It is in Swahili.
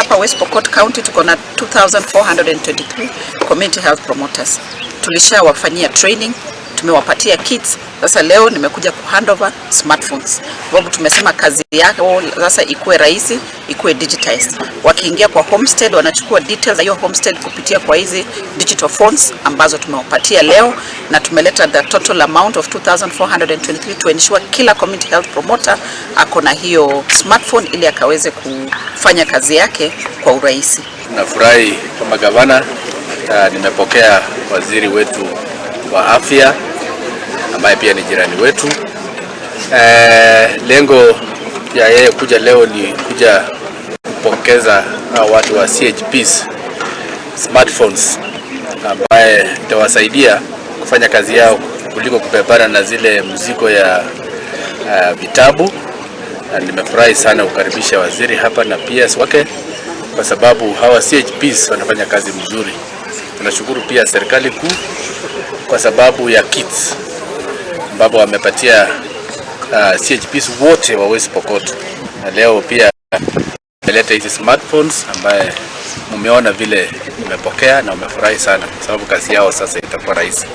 hapa West Pokot County tuko na 2423 community health promoters. Tulishawafanyia training, tumewapatia kits. Sasa leo nimekuja kuhandover smartphones. Sababu tumesema kazi yao sasa ikuwe rahisi, ikuwe digitized. Wakiingia kwa homestead wanachukua details za hiyo homestead kupitia kwa hizi digital phones ambazo tumewapatia leo, na tumeleta the total amount of 2423 to ensure kila community health promoter ako na hiyo smartphone ili akaweze kufanya kazi yake kwa urahisi. Nafurahi kama gavana, nimepokea waziri wetu wa afya ambaye pia ni jirani wetu. Lengo ya yeye kuja leo ni kuja kupokeza watu wa CHPs smartphones ambaye itawasaidia kufanya kazi yao kuliko kupepana na zile mzigo ya vitabu. Na nimefurahi sana kukaribisha waziri hapa na PS wake kwa sababu hawa CHPs wanafanya kazi mzuri. Tunashukuru pia serikali kuu kwa sababu ya kits ambapo wamepatia CHPs wote wa West Pokot. Na leo pia nimeleta hizi smartphones ambaye mumeona vile nimepokea na umefurahi sana kwa sababu kazi yao sasa itakuwa rahisi.